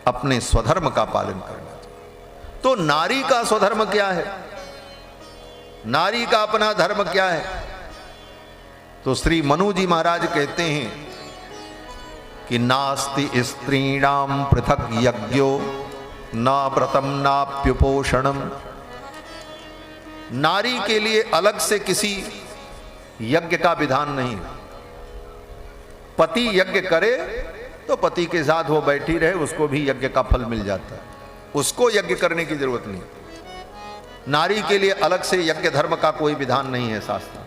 अपने स्वधर्म का पालन करना चाहिए। तो नारी का स्वधर्म क्या है, नारी का अपना धर्म क्या है? तो श्री मनु जी महाराज कहते हैं कि नास्ति स्त्रीणाम पृथक यज्ञो न व्रतम नाप्युपोषणम। नारी के लिए अलग से किसी यज्ञ का विधान नहीं है। पति यज्ञ करे तो पति के साथ वो बैठी रहे, उसको भी यज्ञ का फल मिल जाता है, उसको यज्ञ करने की जरूरत नहीं। नारी के लिए अलग से यज्ञ धर्म का कोई विधान नहीं है शास्त्र।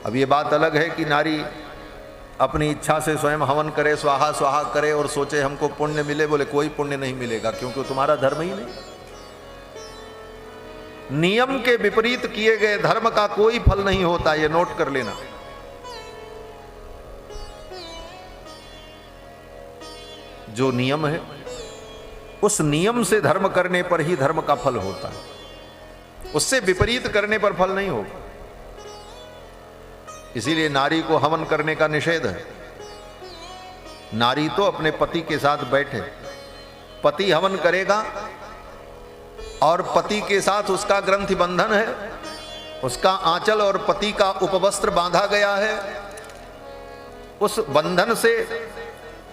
अब ये बात अलग है कि नारी अपनी इच्छा से स्वयं हवन करे, स्वाहा स्वाहा करे और सोचे हमको पुण्य मिले। बोले कोई पुण्य नहीं मिलेगा, क्योंकि तुम्हारा धर्म ही नहीं। नियम के विपरीत किए गए धर्म का कोई फल नहीं होता, ये नोट कर लेना। जो नियम है उस नियम से धर्म करने पर ही धर्म का फल होता है, उससे विपरीत करने पर फल नहीं होगा। इसीलिए नारी को हवन करने का निषेध है। नारी तो अपने पति के साथ बैठे, पति हवन करेगा और पति के साथ उसका ग्रंथि बंधन है, उसका आंचल और पति का उपवस्त्र बांधा गया है। उस बंधन से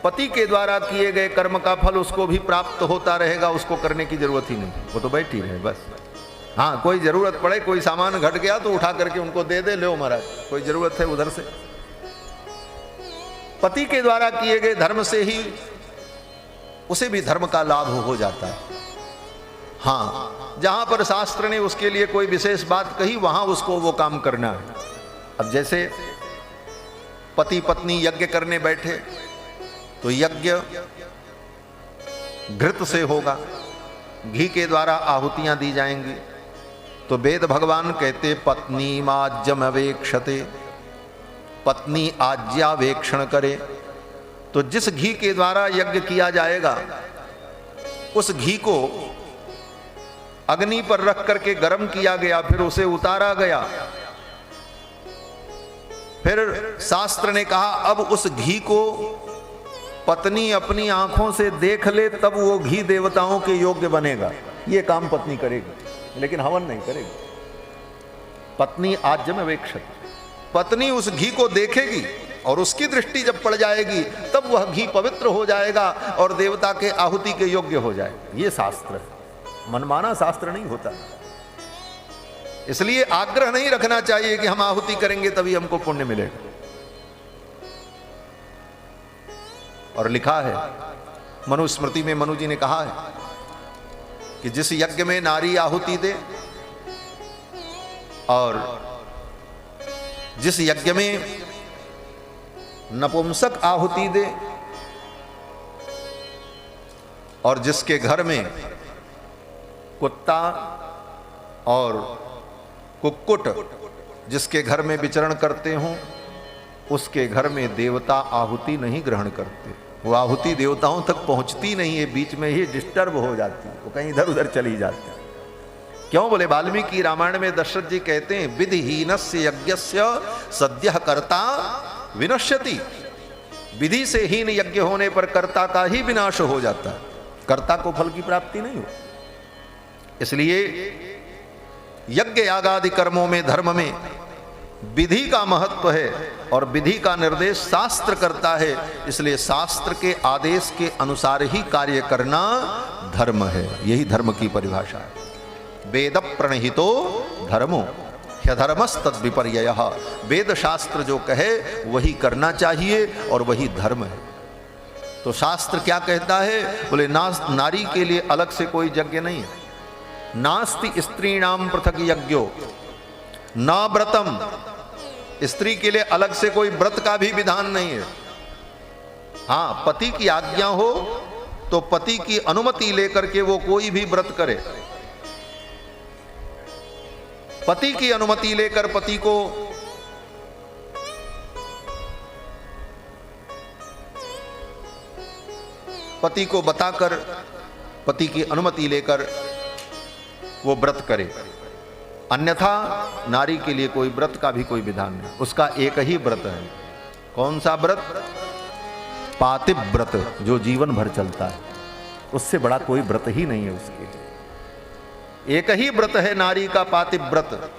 पति के द्वारा किए गए कर्म का फल उसको भी प्राप्त होता रहेगा, उसको करने की जरूरत ही नहीं, वो तो बैठी रहे बस। हाँ, कोई जरूरत पड़े, कोई सामान घट गया तो उठा करके उनको दे दे, लो महाराज कोई जरूरत है उधर से। पति के द्वारा किए गए धर्म से ही उसे भी धर्म का लाभ हो जाता है। हाँ, जहां पर शास्त्र ने उसके लिए कोई विशेष बात कही वहां उसको वो काम करना है। अब जैसे पति पत्नी यज्ञ करने बैठे तो यज्ञ घृत से होगा, घी के द्वारा आहुतियां दी जाएंगी। तो वेद भगवान कहते पत्नी माज्यम अवेक्षते, पत्नी आज्ञावेक्षण करे। तो जिस घी के द्वारा यज्ञ किया जाएगा उस घी को अग्नि पर रख करके गर्म किया गया, फिर उसे उतारा गया। फिर शास्त्र ने कहा अब उस घी को पत्नी अपनी आंखों से देख ले, तब वो घी देवताओं के योग्य बनेगा। ये काम पत्नी करेगी, लेकिन हवन नहीं करेगी। पत्नी आज्यम अवेक्षत, पत्नी उस घी को देखेगी और उसकी दृष्टि जब पड़ जाएगी तब वह घी पवित्र हो जाएगा और देवता के आहुति के योग्य हो जाएगा। ये शास्त्र है, मनमाना शास्त्र नहीं होता। इसलिए आग्रह नहीं रखना चाहिए कि हम आहुति करेंगे तभी हमको पुण्य मिलेगा। और लिखा है मनुस्मृति में, मनु जी ने कहा है कि जिस यज्ञ में नारी आहुति दे और जिस यज्ञ में नपुंसक आहुति दे और जिसके घर में कुत्ता और कुक्कुट जिसके घर में विचरण करते हों, उसके घर में देवता आहुति नहीं ग्रहण करते। वो आहुति देवताओं तक पहुंचती नहीं है, बीच में ही डिस्टर्ब हो जाती है, वो कहीं इधर उधर चली जाती है। क्यों? बोले वाल्मीकि रामायण में दशरथ जी कहते हैं विधिहीनस्य यज्ञस्य सद्यः कर्ता विनश्यति। विधि से हीन यज्ञ होने पर कर्ता का ही विनाश हो जाता है, कर्ता को फल की प्राप्ति नहीं हो। इसलिए यज्ञ यागादि कर्मों में, धर्म में विधि का महत्व है और विधि का निर्देश शास्त्र करता है। इसलिए शास्त्र के आदेश के अनुसार ही कार्य करना धर्म है। यही धर्म की परिभाषा है। वेद प्रणहितो धर्मो ह्यधर्मस्तद विपर्ययः। वेद शास्त्र जो कहे वही करना चाहिए और वही धर्म है। तो शास्त्र क्या कहता है? बोले नारी के लिए अलग से कोई यज्ञ नहीं है। नास्ति स्त्रीणाम पृथक यज्ञो न व्रतम। स्त्री के लिए अलग से कोई व्रत का भी विधान नहीं है। हाँ, पति की आज्ञा हो तो पति की अनुमति लेकर के वो कोई भी व्रत करे। पति की अनुमति लेकर पति को बताकर, पति की अनुमति लेकर वो व्रत करे। अन्यथा नारी के लिए कोई व्रत का भी कोई विधान नहीं। उसका एक ही व्रत है। कौन सा व्रत? पातिव्रत जो जीवन भर चलता है, उससे बड़ा कोई व्रत ही नहीं है उसके लिए। एक ही व्रत है नारी का पातिव्रत।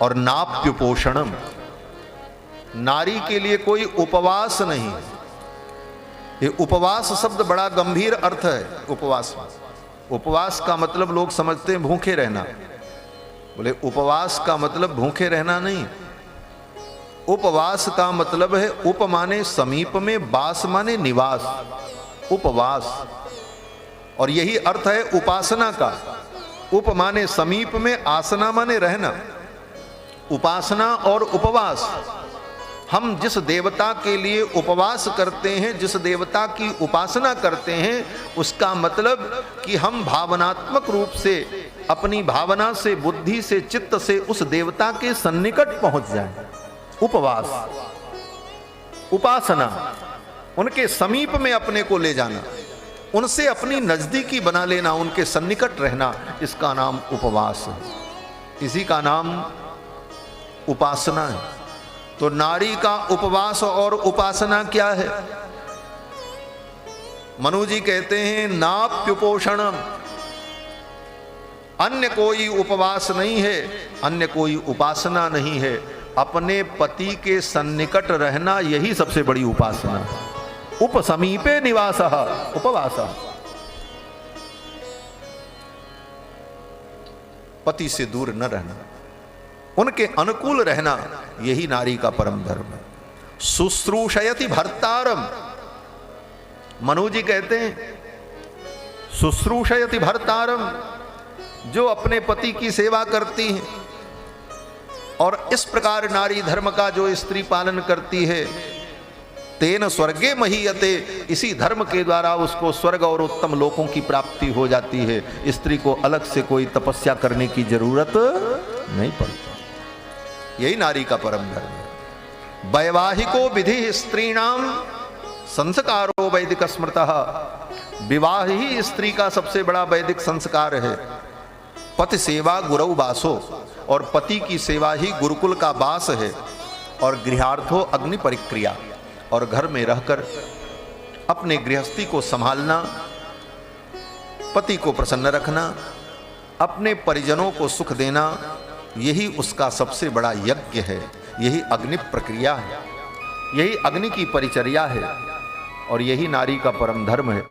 और नाप्युपोषणम, नारी के लिए कोई उपवास नहीं। ये उपवास शब्द बड़ा गंभीर अर्थ है। उपवास, उपवास का मतलब लोग समझते हैं भूखे रहना। बोले उपवास का मतलब भूखे रहना नहीं। उपवास का मतलब है उप माने समीप में, वास माने निवास, उपवास। और यही अर्थ है उपासना का। उप माने समीप में, आसना माने रहना। उपासना और उपवास, हम जिस देवता के लिए उपवास करते हैं, जिस देवता की उपासना करते हैं, उसका मतलब कि हम भावनात्मक रूप से, अपनी भावना से, बुद्धि से, चित्त से उस देवता के सन्निकट पहुंच जाएं। उपवास, उपासना, उनके समीप में अपने को ले जाना, उनसे अपनी नजदीकी बना लेना, उनके सन्निकट रहना, इसका नाम उपवास है। इसी का नाम उपासना है। तो नारी का उपवास और उपासना क्या है? मनु जी कहते हैं नाप्युपोषणम, अन्य कोई उपवास नहीं है, अन्य कोई उपासना नहीं है। अपने पति के सन्निकट रहना, यही सबसे बड़ी उपासना है। उपसमीपे निवासः उपवासः, पति से दूर न रहना, उनके अनुकूल रहना, यही नारी का परम धर्म है। शुश्रूषयति भर्तारम, मनु जी कहते हैं शुश्रूषयति भर्तारम, जो अपने पति की सेवा करती हैं। और इस प्रकार नारी धर्म का जो स्त्री पालन करती है, तेन स्वर्गे महीयते, इसी धर्म के द्वारा उसको स्वर्ग और उत्तम लोकों की प्राप्ति हो जाती है। स्त्री को अलग से कोई तपस्या करने की जरूरत नहीं पड़ती। यही नारी का परम धर्म है। वैवाहिको विधि स्त्रीणाम संस्कारो वैदिक स्मृतः, विवाह ही स्त्री का सबसे बड़ा वैदिक संस्कार है। पति सेवा गुरौ वासो, और पति की सेवा ही गुरुकुल का वास है। और गृहार्थो अग्नि परिक्रिया, और घर में रहकर अपने गृहस्थी को संभालना, पति को प्रसन्न रखना, अपने परिजनों को सुख देना, यही उसका सबसे बड़ा यज्ञ है। यही अग्नि प्रक्रिया है, यही अग्नि की परिचर्या है, और यही नारी का परम धर्म है।